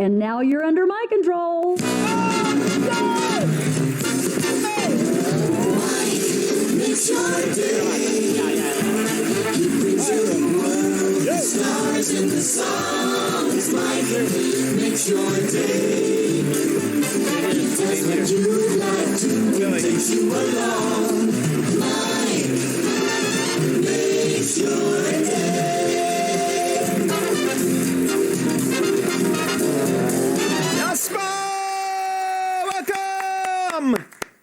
And now you're under my control. Makes your day. He brings you the world, the stars and the songs. Mike makes your day. He does what you'd like to, takes you along. Mike makes your day.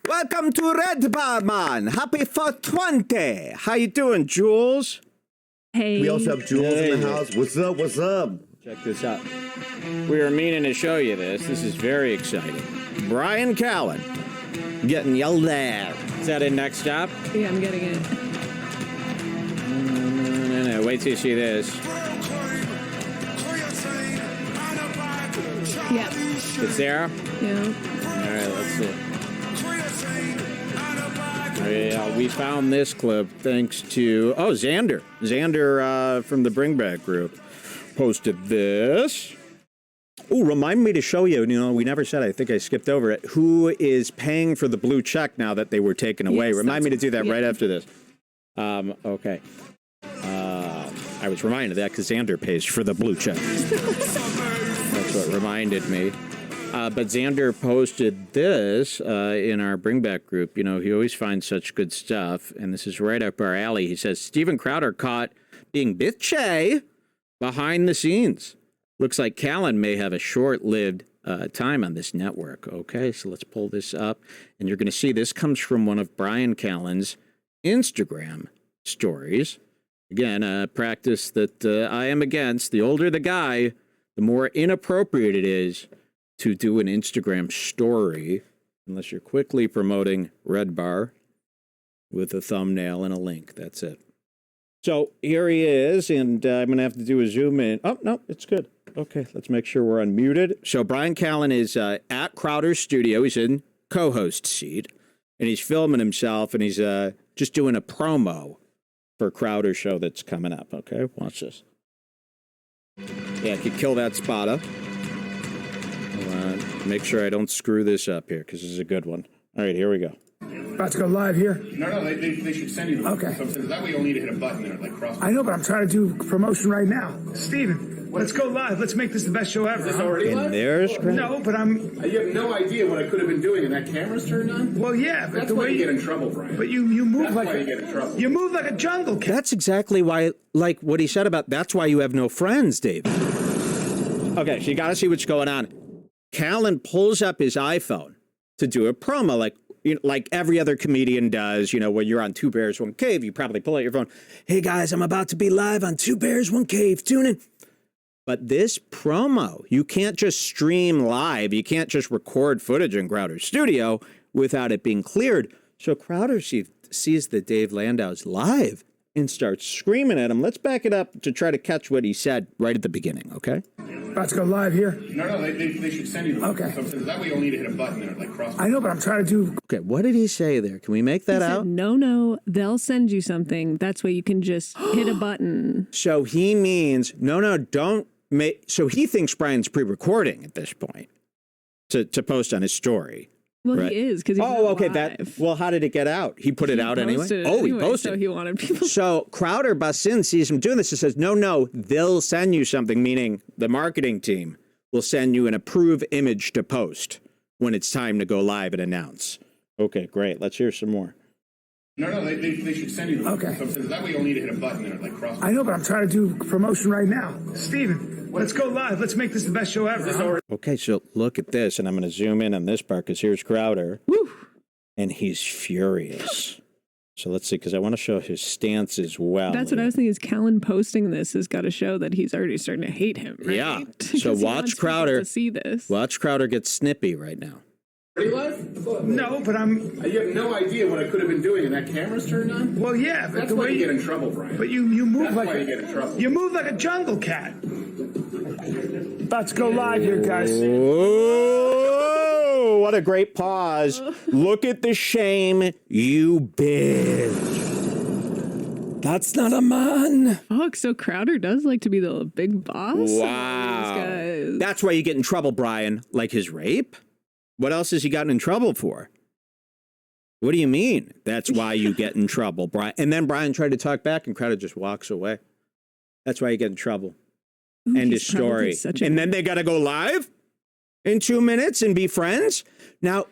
Welcome to Redbar, man. Happy 420. How you doing, Jules? Hey. We also have Jules in the house. What's up? What's up? Check this out. We are meaning to show you this. This is very exciting. Bryan Callen getting yelled at. Is that in next stop? Yeah, I'm getting it. No. Wait till you see this. Yeah. It's there? Yeah. All right, let's see. Yeah, we found this clip thanks to, Xander. Xander from the Bring Back group posted this. Oh, remind me to show you, we never said, I think I skipped over it, who is paying for the blue check now that they were taken away. Yes, Remind me to do that right after this. Okay. I was reminded of that because Xander pays for the blue check. That's what reminded me. But Xander posted this in our Bring Back group. He always finds such good stuff, and this is right up our alley. He says, Steven Crowder caught being bitchy behind the scenes. Looks like Callen may have a short-lived time on this network. Okay, so let's pull this up, and you're going to see this comes from one of Bryan Callen's Instagram stories. Again, a practice that I am against. The older the guy, the more inappropriate it is to do an Instagram story, unless you're quickly promoting Redbar with a thumbnail and a link. That's it. So here he is, and I'm going to have to do a zoom in. Oh, no, it's good. Okay, let's make sure we're unmuted. So Bryan Callen is at Crowder's studio. He's in co-host seat, and he's filming himself, and he's just doing a promo for Crowder's show that's coming up. Okay, watch this. Yeah, I could kill that spot up. Make sure I don't screw this up here, because this is a good one. All right, here we go. About to go live here? No, they should send you the okay. So that way you'll need to hit a button and cross. I know, but I'm trying to do promotion right now. Steven, let's go live. Let's make this the best show ever. Is this already live? There's no, but I'm... You have no idea what I could have been doing, and that camera's turned on? Well, yeah, but that's the why way you get in trouble, Bryan. But you move that's like... That's why you get in trouble. You move like a jungle cat. That's exactly why, like what he said about, that's why you have no friends, Dave. Okay, so you got to see what's going on. Callen pulls up his iPhone to do a promo, like every other comedian does, when you're on Two Bears, One Cave, you probably pull out your phone. Hey, guys, I'm about to be live on Two Bears, One Cave. Tune in. But this promo, you can't just stream live. You can't just record footage in Crowder's studio without it being cleared. So Crowder sees that Dave Landau's live and starts screaming at him. Let's back it up to try to catch what he said right at the beginning, okay? About to go live here? No, they should send you the okay. So that way you'll need to hit a button and cross. I know, but I'm trying to do... Okay, what did he say there? Can we make that out? Said, no, they'll send you something. That's why you can just hit a button. So he means, no, don't make... So he thinks Bryan's pre-recording at this point to post on his story. Well, right? He is, because he's okay. live. Well, how did it get out? He put it out anyway? He posted. So he wanted people. So Crowder busts in, sees him doing this, and says, no, they'll send you something, meaning the marketing team will send you an approved image to post when it's time to go live and announce. Okay, great. Let's hear some more. No, they should send you the okay. So that way you'll need to hit a button and cross. I know, but I'm trying to do promotion right now. Steven, let's go live. Let's make this the best show ever. Okay, so look at this, and I'm going to zoom in on this part because here's Crowder. Woo. And he's furious. So let's see, because I want to show his stance as well. That's what I was thinking, is Callen posting this has got to show that he's already starting to hate him, right? Yeah. So watch Crowder. To see this. Watch Crowder get snippy right now. Are you live? No, but I'm... You have no idea what I could have been doing, and that camera's turned on? Well, yeah, but that's the why way you get in trouble, Bryan. But you move that's like... That's why you get in trouble. You move like a jungle cat. About to go live here, guys. Oh, what a great pause. Look at the shame, you bitch. That's not a man. Fuck, so Crowder does like to be the big boss? Wow. These guys. That's why you get in trouble, Bryan. Like his rape? What else has he gotten in trouble for? What do you mean? That's why you get in trouble, Bryan. And then Bryan tried to talk back and Crowder just walks away. That's why you get in trouble. Ooh, End of he's probably story. such a- And then they got to go live in 2 minutes and be friends? Now,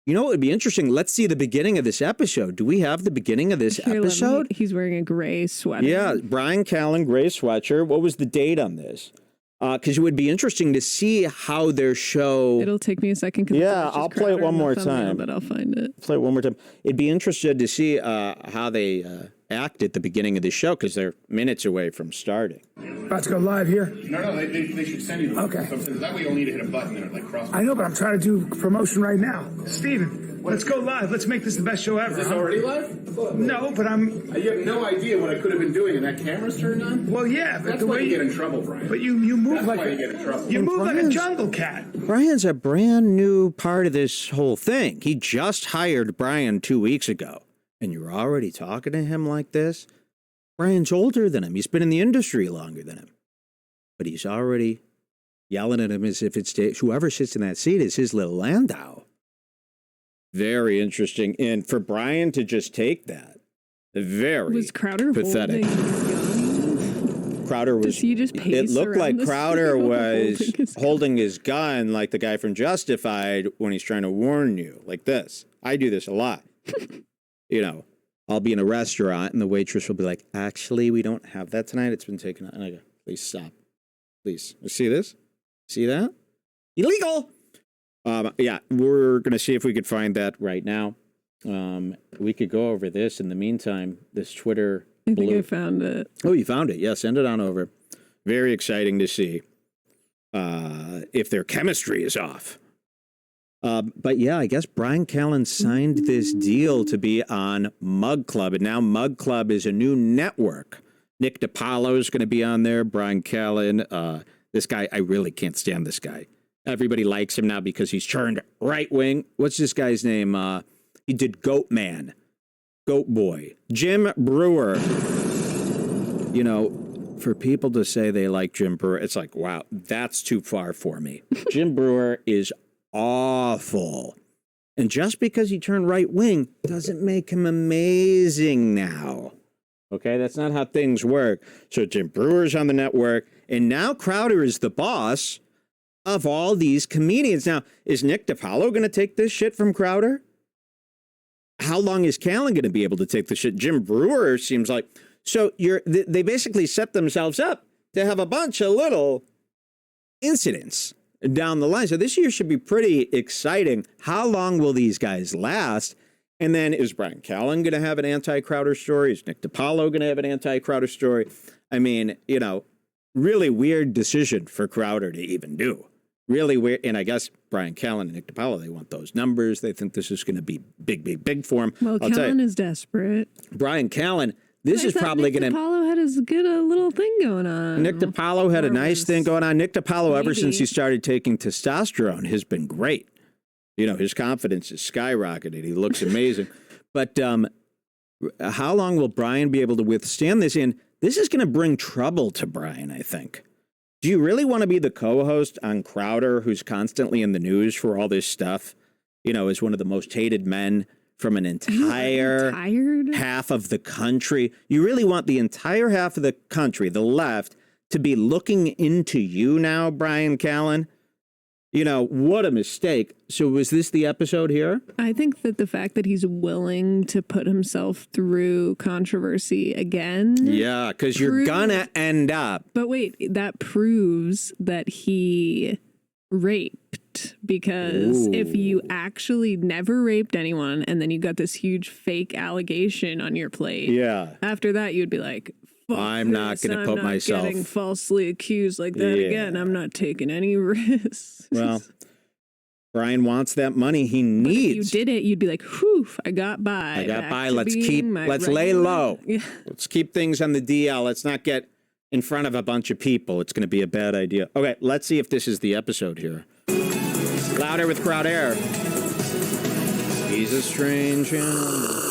you know what would be interesting? Let's see the beginning of this episode. Do we have the beginning of this Here, let me- episode? He's wearing a gray sweater. Yeah, Bryan Callen, gray sweatshirt. What was the date on this? Because it would be interesting to see how their show... It'll take me a second. 'cause Yeah, it's just I'll play it Crowder one in the more thumbnail, time. But I'll find it. Play it one more time. It'd be interested to see how they act at the beginning of the show because they're minutes away from starting. About to go live here. No, they should send you the Okay. So that way you'll need to hit a button and like cross. I know, but I'm trying to do promotion right now. Steven, let's go live. Let's make this the best show ever. Is this huh? already live? No, but I'm. You have no idea what I could have been doing, and that camera's turned on? Well, yeah, but That's the why way you get in trouble, Bryan. But you move That's like why you get in trouble. you move like a Bryan's- jungle cat. Bryan's a brand new part of this whole thing. He just hired Bryan 2 weeks ago, and you're already talking to him like this? Bryan's older than him. He's been in the industry longer than him. But he's already yelling at him as if it's whoever sits in that seat is his little Landau. Very interesting. And for Bryan to just take that, very Was Crowder pathetic. holding his gun? Crowder was. Does he just pace It looked around like the Crowder studio was holding his gun like the guy from Justified when he's trying to warn you, like this. I do this a lot. You know, I'll be in a restaurant and the waitress will be like, "Actually, we don't have that tonight. It's been taken out." And I go, "Please stop, please. You see this? See that? Illegal." Yeah, we're gonna see if we could find that right now. We could go over this in the meantime. This Twitter. I think I found it. Oh, you found it. Yeah, send it on over. Very exciting to see if their chemistry is off. But yeah, I guess Bryan Callen signed this deal to be on Mug Club. And now Mug Club is a new network. Nick DiPaolo is going to be on there. Bryan Callen. This guy, I really can't stand this guy. Everybody likes him now because he's turned right wing. What's this guy's name? He did Goat Man. Goat Boy. Jim Brewer. You know, for people to say they like Jim Brewer, it's like, wow, that's too far for me. Jim Brewer is awful. And just because he turned right wing doesn't make him amazing now. Okay, that's not how things work. So Jim Brewer's on the network, and now Crowder is the boss of all these comedians. Now, is Nick DiPaolo going to take this shit from Crowder? How long is Callen going to be able to take the shit? Jim Brewer seems like... So they basically set themselves up to have a bunch of little incidents down the line. So this year should be pretty exciting. How long will these guys last? And then is Bryan Callen going to have an anti-Crowder story? Is Nick DiPaolo going to have an anti-Crowder story? I mean, you know, really weird decision for Crowder to even do. Really weird. And I guess Bryan Callen and Nick DiPaolo, they want those numbers. They think this is going to be big for him. Well, Callen is desperate. Bryan Callen, this I is thought probably Nick going to... DiPaolo had as good a little thing going on. Nick DiPaolo had a nice thing going on. Nick DiPaolo, ever Maybe. since he started taking testosterone, has been great. You know, his confidence is skyrocketed. He looks amazing. But how long will Bryan be able to withstand this? And this is going to bring trouble to Bryan, I think. Do you really want to be the co-host on Crowder, who's constantly in the news for all this stuff? You know, as one of the most hated men from an entire half of the country. You really want the entire half of the country, the left, to be looking into you now, Bryan Callen? You know, what a mistake. So was this the episode here? I think that the fact that he's willing to put himself through controversy again. Yeah, because you're gonna end up. But wait, that proves that he raped, because if you actually never raped anyone and then you got this huge fake allegation on your plate, after that you'd be like, fuck I'm not going to put myself getting falsely accused like that again. I'm not taking any risks. Well, Bryan wants that money. He needs. If you did it, you'd be like, whew, I got by. I got Back by. to Let's being my lay regular- low. Yeah. Let's keep things on the DL. Let's not get in front of a bunch of people. It's going to be a bad idea. Okay, let's see if this is the episode here. Louder with Crowder. He's a strange animal.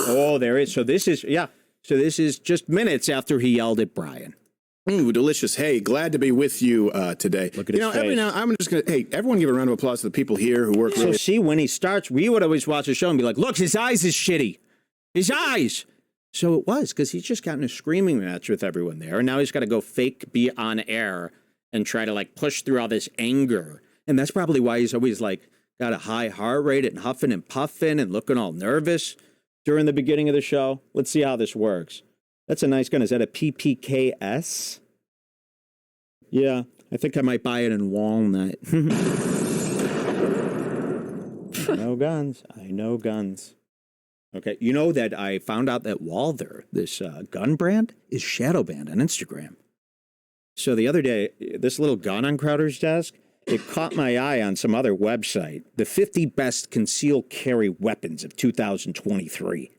Oh, there is. So this is, So this is just minutes after he yelled at Bryan. Ooh, delicious. Hey, glad to be with you today. Look at his face. Every now I'm just going to, hey, everyone give a round of applause to the people here who work So really. see, when he starts, we would always watch the show and be like, look, his eyes is shitty. His eyes. So it was, because he's just gotten a screaming match with everyone there. And now he's got to go fake be on air and try to like push through all this anger. And that's probably why he's always like got a high heart rate and huffing and puffing and looking all nervous during the beginning of the show. Let's see how this works. That's a nice gun. Is that a PPKS? Yeah, I think I might buy it in walnut. I know guns. Okay, you know that I found out that Walther, this gun brand, is shadow banned on Instagram. So the other day, this little gun on Crowder's desk, it caught my eye on some other website, the 50 best concealed carry weapons of 2023.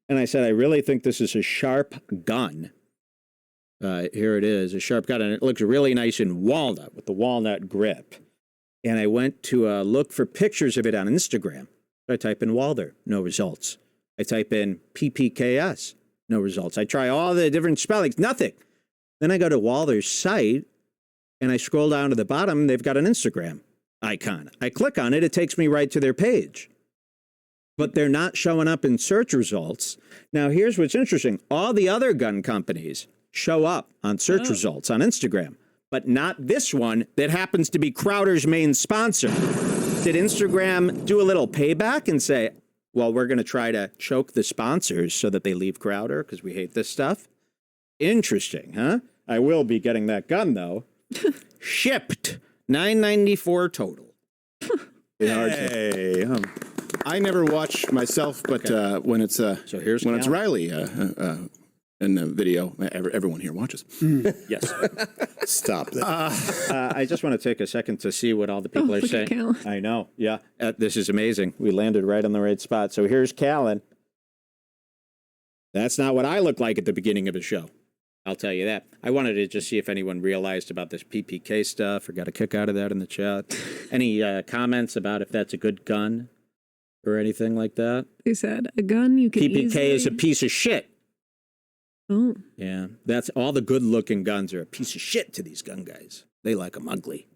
And I said, I really think this is a sharp gun. Here it is, a sharp gun, and it looks really nice in walnut with the walnut grip. And I went to look for pictures of it on Instagram. I type in Walther, no results. I type in PPKS, no results. I try all the different spellings, nothing. Then I go to Walther's site, and I scroll down to the bottom, they've got an Instagram icon. I click on it, it takes me right to their page. But they're not showing up in search results. Now, here's what's interesting. All the other gun companies show up on search results on Instagram, but not this one that happens to be Crowder's main sponsor. Did Instagram do a little payback and say, well, we're going to try to choke the sponsors so that they leave Crowder because we hate this stuff? Interesting, huh? I will be getting that gun, though. Shipped. $9.94 total. Hey, I never watch myself, but when it's here's when it's Callen. Riley in the video, everyone here watches. Yes. Stop that. I just want to take a second to see what all the people are look at saying. Callen. I know. Yeah. This is amazing. We landed right on the right spot. So here's Callen. That's not what I look like at the beginning of the show. I'll tell you that. I wanted to just see if anyone realized about this PPK stuff or got a kick out of that in the chat. Any comments about if that's a good gun or anything like that? They said a gun you can PPK is a piece of shit. Oh. Yeah, that's all the good-looking guns are a piece of shit to these gun guys. They like them ugly.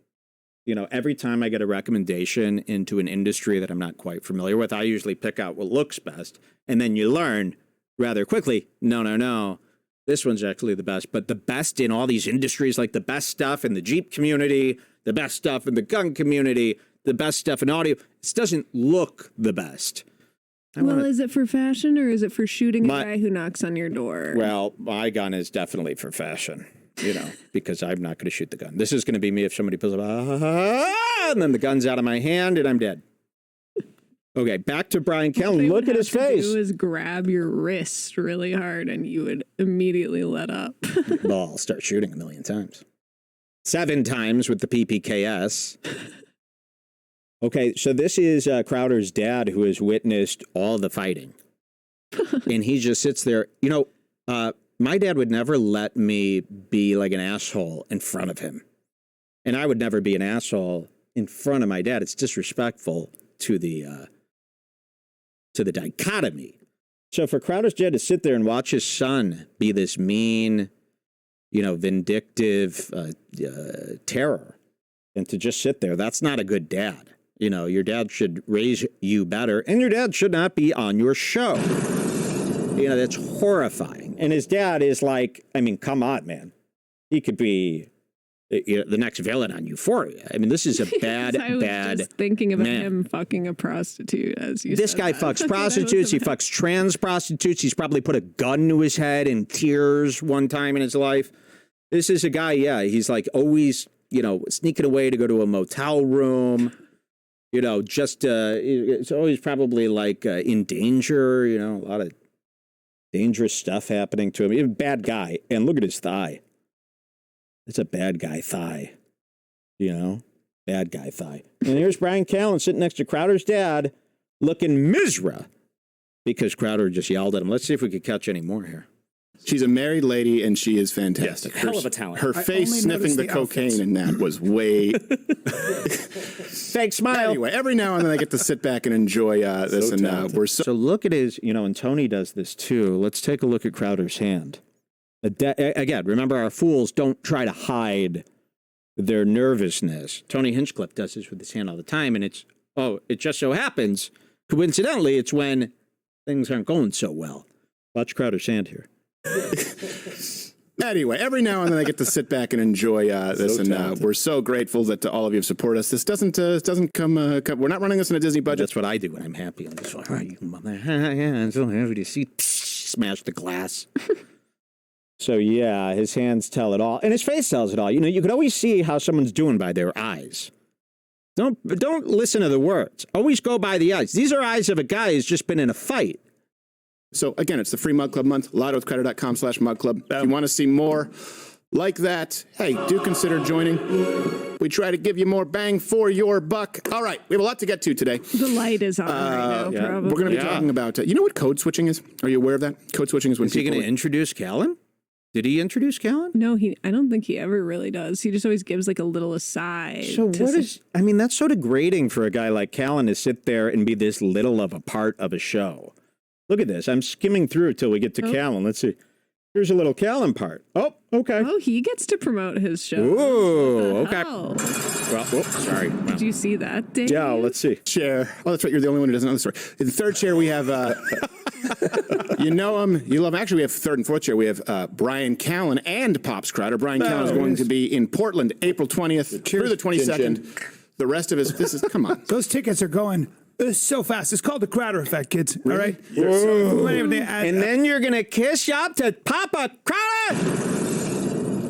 You know, every time I get a recommendation into an industry that I'm not quite familiar with, I usually pick out what looks best. And then you learn rather quickly, no, this one's actually the best. But the best in all these industries, like the best stuff in the Jeep community, the best stuff in the gun community, the best stuff in audio, it doesn't look the best. Is it for fashion or is it for shooting a guy who knocks on your door? Well, my gun is definitely for fashion, you know, because I'm not going to shoot the gun. This is going to be me if somebody pulls up, and then the gun's out of my hand and I'm dead. Okay, back to Bryan Callen. Look at his face. What do is grab your wrist really hard and you would immediately let up. Well, I'll start shooting 1,000,000 times. 7 times with the PPKS. Okay, so this is Crowder's dad who has witnessed all the fighting. And he just sits there. You know, my dad would never let me be like an asshole in front of him. And I would never be an asshole in front of my dad. It's disrespectful to the dichotomy. So for Crowder's dad to sit there and watch his son be this mean, you know, vindictive terror, and to just sit there, that's not a good dad. You know, your dad should raise you better, and your dad should not be on your show. You know, that's horrifying. And his dad is like, I mean, come on, man. He could be the next villain on Euphoria. I mean, this is a bad, I was bad just thinking about man. him fucking a prostitute, as you This said guy that. fucks That's what I was prostitutes. He about. fucks trans prostitutes. He's probably put a gun to his head in tears one time in his life. This is a guy, yeah, he's like always, you know, sneaking away to go to a motel room. You know, just it's always probably like in danger, you know, a lot of dangerous stuff happening to him. He's a bad guy. And look at his thigh. It's a bad guy thigh, you know, bad guy thigh. And here's Bryan Callen sitting next to Crowder's dad looking miserable because Crowder just yelled at him. Let's see if we could catch any more here. She's a married lady, and she is fantastic. Yes, hell of a talent. Her face sniffing the cocaine in that was way... Fake smile. Anyway, every now and then I get to sit back and enjoy this, So and we're So look at his, and Tony does this too. Let's take a look at Crowder's hand. Again, remember, our fools don't try to hide their nervousness. Tony Hinchcliffe does this with his hand all the time, and it just so happens, coincidentally, it's when things aren't going so well. Watch Crowder's hand here. Anyway, every now and then I get to sit back and enjoy this, and we're so grateful that all of you have supported us. This doesn't come. We're not running this in a Disney budget. That's what I do when I'm happy. I'm just like, all right, you mother, I'm so happy to see. Smash the glass. So yeah, his hands tell it all, and his face tells it all. You can always see how someone's doing by their eyes. Don't listen to the words. Always go by the eyes. These are eyes of a guy who's just been in a fight. So again, it's the free Mug Club month. LottoWithCrowder.com/Mug Club. If you want to see more like that, hey, do consider joining. We try to give you more bang for your buck. All right, we have a lot to get to today. The light is on right now, probably. We're going to be talking about, you know what code switching is? Are you aware of that? Code switching is when Is he going to introduce Callen? Did he introduce Callen? No, I don't think he ever really does. He just always gives like a little aside. So that's so degrading for a guy like Callen to sit there and be this little of a part of a show. Look at this. I'm skimming through till we get to Callen. Let's see. Here's a little Callen part. Oh, okay. Oh, he gets to promote his show. Ooh, okay. Hell? Well, sorry. Wow. Did you see that, Dave? Yeah, let's see. Chair. Oh, that's right. You're the only one who doesn't know the story. In the third chair, we have, you know him, you love him. Actually, we have third and fourth chair. We have Bryan Callen and Pops Crowder. Bryan Callen is going to be in Portland, April 20th through the 22nd. The rest of us, come on. Those tickets are going so fast. It's called the Crowder effect, kids. Really? All right? And then you're going to kiss up to Papa Crowder.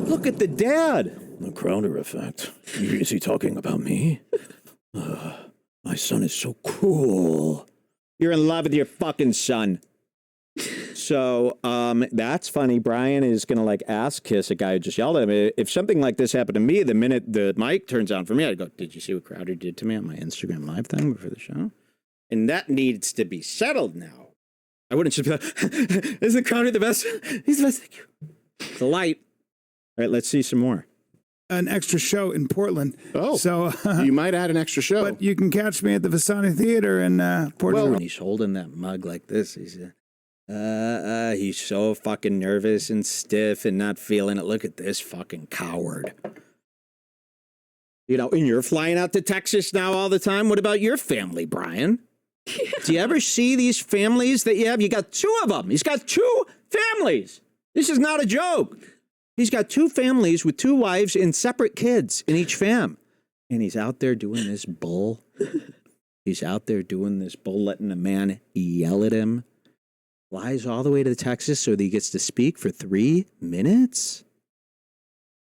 Look at the dad. The Crowder effect. Is he talking about me? My son is so cool. You're in love with your fucking son. So that's funny. Bryan is going to ass kiss a guy who just yelled at him. If something like this happened to me, the minute the mic turns on for me, I'd go, did you see what Crowder did to me on my Instagram live thing before the show? And that needs to be settled now. I wouldn't just be like, isn't Crowder the best? He's the best. Thank you. The light. All right, let's see some more. An extra show in Portland. Oh, so you might add an extra show. But you can catch me at the Visani Theater in Portland. Well, when he's holding that mug like this, he's so fucking nervous and stiff and not feeling it. Look at this fucking coward. And you're flying out to Texas now all the time. What about your family, Bryan? Yeah. Do you ever see these families that you have? You got two of them. He's got two families. This is not a joke. He's got two families with two wives and separate kids in each fam. And he's out there doing this bull. He's out there doing this bull, letting a man yell at him. Flies all the way to Texas so that he gets to speak for 3 minutes.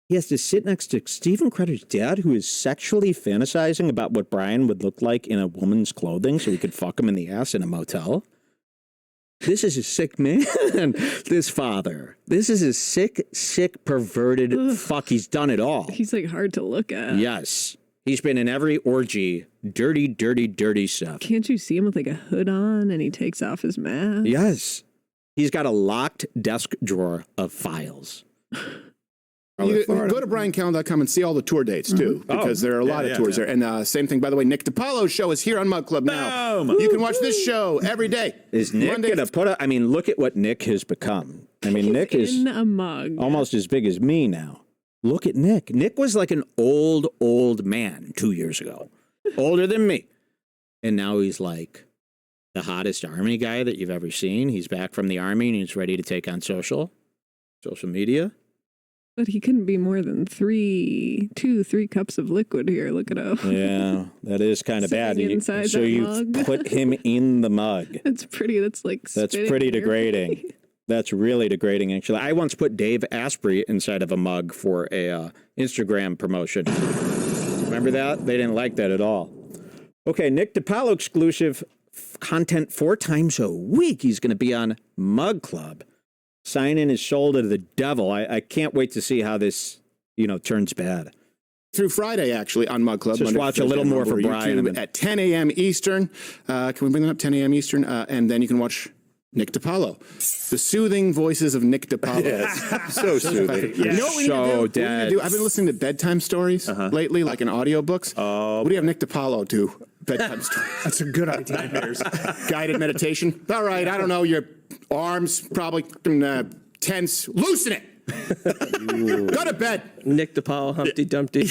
He has to sit next to Steven Crowder's dad, who is sexually fantasizing about what Bryan would look like in a woman's clothing so he could fuck him in the ass in a motel. This is a sick man, this father. This is a sick, perverted fuck. He's done it all. He's hard to look at. Yes. He's been in every orgy. Dirty, dirty, dirty stuff. Can't you see him with a hood on and he takes off his mask? Yes. He's got a locked desk drawer of files. You go to bryancallen.com and see all the tour dates, too, because there are a lot of tours there. And same thing, by the way, Nick DiPaolo's show is here on Mug Club now. You can watch this show every day. Is Nick going to put up? I mean, look at what Nick has become. I mean, Nick is in a mug. Almost as big as me now. Look at Nick. Nick was like an old man 2 years ago. Older than me. And now he's like the hottest army guy that you've ever seen. He's back from the army and he's ready to take on social media. But he couldn't be more than 3 cups of liquid here. Look at him. Yeah, that is kind of bad. So you put him in the mug. It's pretty. That's pretty degrading. That's really degrading, actually. I once put Dave Asprey inside of a mug for a Instagram promotion. Remember that? They didn't like that at all. Okay, Nick DiPaolo exclusive content 4 times a week. He's going to be on Mug Club. Signing his shoulder to the devil. I can't wait to see how this, turns bad. Through Friday, actually, on Mug Club. Just watch a little more for Bryan. At 10 a.m. Eastern. Can we bring that up? 10 a.m. Eastern. And then you can watch Nick DiPaolo. The soothing voices of Nick DiPaolo. Yes. So soothing. You know what we need to do? So What we need to dead. do? I've been listening to bedtime stories lately, like in audiobooks. What do you have Nick DiPaolo do? Bedtime stories. That's a good idea. Guided meditation. All right, I don't know. Your arms probably tense. Loosen it. Go to bed. Nick DiPaolo, Humpty Dumpty.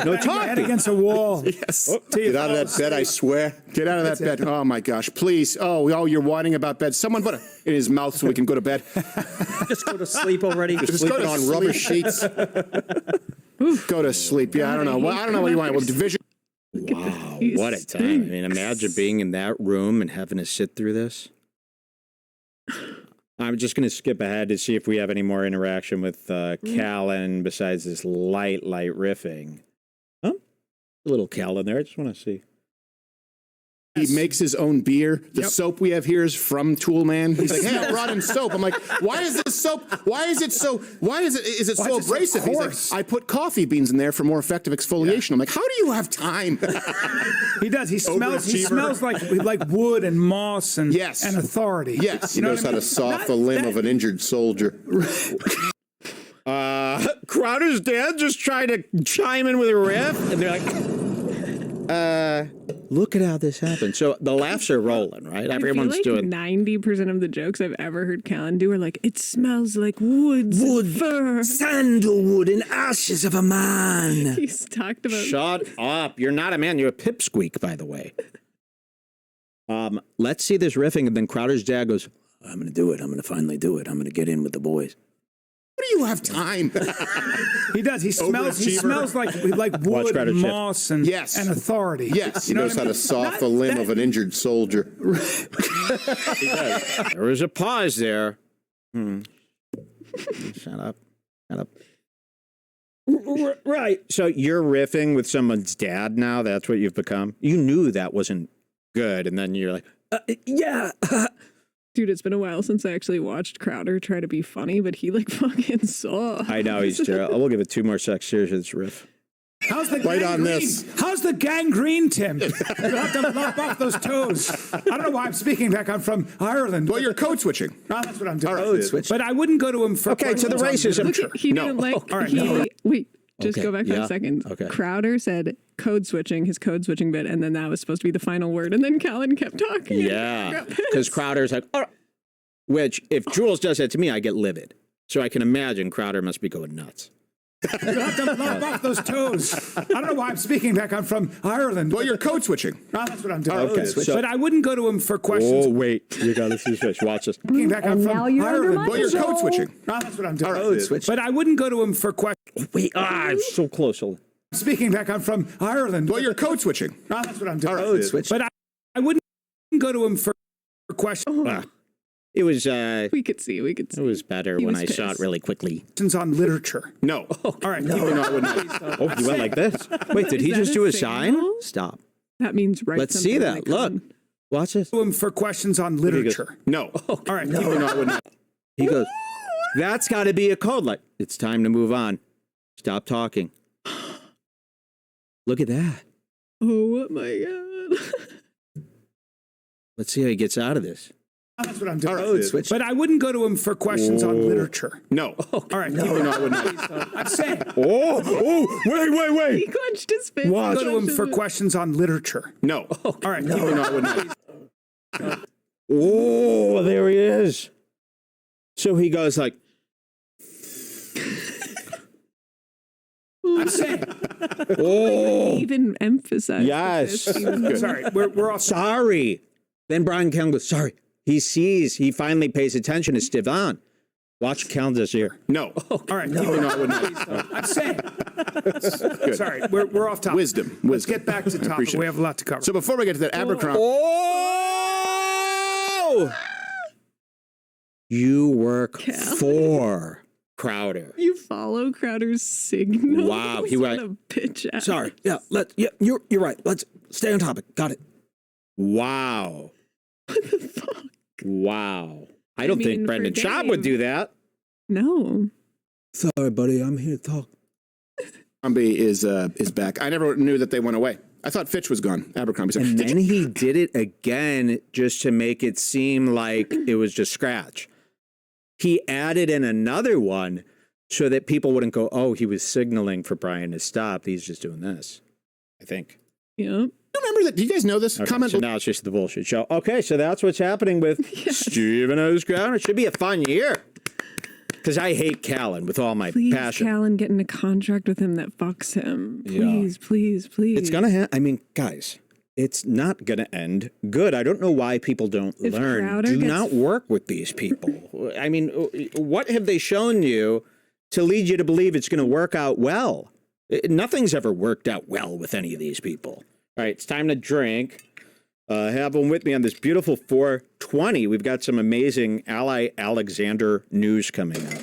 No Head talking. against a wall. Yes. Get out of that bed, I swear. Get out of that bed. Oh, my gosh. Please. Oh, you're whining about bed. Someone put it in his mouth so we can go to bed. Just go to sleep already. Just go Sleeping to on sleep. rubber sheets. Go to sleep. Yeah, I don't know. Well, I don't know what you want. Well, division. Wow, what a time. I mean, imagine being in that room and having to sit through this. I'm just going to skip ahead to see if we have any more interaction with Callen besides this light riffing. Oh, a little Callen there. I just want to see. He makes his own beer. The soap we have here is from Tool Man. He's like, hey, I brought in soap. I'm like, why is this soap? Is it so abrasive? He's like, I put coffee beans in there for more effective exfoliation. I'm like, how do you have time? He does. He smells like wood and moss and and authority. Yes. He knows how to soft the limb of an injured soldier. Crowder's dad just tried to chime in with a riff, and they're like, look at how this happened. So the laughs are rolling, right? Everyone's doing 90% of the jokes I've ever heard Callen do are like, it smells like wood, fur, sandalwood, and ashes of a man. He's talked about. Shut up. You're not a man. You're a pipsqueak, by the way. Let's see this riffing, and then Crowder's dad goes, I'm going to do it. I'm going to finally do it. I'm going to get in with the boys. How do you have time? He does. He smells like wood and moss and authority. Yes. He knows how to soft the limb of an injured soldier. There was a pause there. Shut up. Right. So you're riffing with someone's dad now? That's what you've become? You knew that wasn't good, and then you're like, yeah. Dude, it's been a while since I actually watched Crowder try to be funny, but he like fucking sucks. I know, he's terrible. We'll give it 2 more seconds. Here's this riff. How's the How's the gangrene, Tim? You'll have to lop off those toes. I don't know why I'm speaking back. I'm from Ireland. Well, you're code switching. Oh, that's what I'm doing. Code switch. But I wouldn't go to him for Okay, to the racism. Look, he didn't like. All right, Wait, just Okay, go back for yeah, a second. okay. Crowder said code switching, his code switching bit, and then that was supposed to be the final word, and then Callen kept talking. Yeah, because Crowder's like, oh. Which, if Jules does that to me, I get livid. So I can imagine Crowder must be going nuts. You'll have to lop off those toes. I don't know why I'm speaking back. I'm from Ireland. Well, you're code switching. Oh, that's what I'm doing. Okay, so- But I wouldn't go to him for questions. Oh, wait. You got to see this. Watch this. Speaking back, I'm And from now you're under Ireland. my Well, you're code switching. Oh, that's what I'm doing. Code switch. But I wouldn't go to him for questions. Wait, I'm so close. Speaking back, I'm from Ireland. Well, you're code switching. Oh, that's what I'm doing. Code switch. But I wouldn't go to him for questions. It was We could see. it was better He when was I saw it pissed. really quickly. On literature. No. All right. No, I wouldn't. Oh, you went like this. Wait, did Is he that just a do a signal? sign? Stop. That means right. Let's see that. Look. Watch this. To him for questions on literature. No. All right. No, I wouldn't. He goes, that's got to be a code. Like, it's time to move on. Stop talking. Look at that. Oh my god. Let's see how he gets out of this. Oh, that's what I'm doing. Code switch. But I wouldn't go to him for questions on literature. No. All right. No, I wouldn't. I'm saying. Wait. He clenched his fist. Go to him for questions on literature. No. All right. No, I wouldn't. Oh, there he is. So he goes like, I'm saying. oh, Even emphasize. yes. Sorry. We're off. Sorry. Then Bryan Callen goes, sorry. He finally pays attention to Stevan. Watch Callen this here. No. All right. No, I wouldn't. I'm saying. Sorry. We're off topic. Wisdom. Let's get back to topic. Appreciate We have a lot to cover. So before we get to that, Abercrombie. Oh! You work for Crowder. You follow Crowder's signal. Wow, he He's went- on a pitch out. Sorry. Yeah. You're right. Let's stay on topic. Got it. Wow. What the fuck? Wow. I don't mean, think for Brendan Schaub would do that. No. Sorry, buddy. I'm here to talk. Abercrombie is back. I never knew that they went away. I thought Fitch was gone. Abercrombie. And then he did it again just to make it seem like it was just scratch. He added in another one so that people wouldn't go, oh, he was signaling for Bryan to stop. He's just doing this, I think. Yep. You remember that? Do you guys know this? Okay, Comment. so now it's just the bullshit show. Okay, so that's what's happening with Steven Crowder. It should be a fun year. Because I hate Callen with all my passion. Callen getting a contract with him that fucks him. Please, please, please. It's going to I mean, guys, it's not going to end good. I don't know why people don't learn. Crowder Do not work with these people. I mean, what have they shown you to lead you to believe it's going to work out well? Nothing's ever worked out well with any of these people. All right, it's time to drink. Have them with me on this beautiful 420. We've got some amazing Ally Alexander news coming up.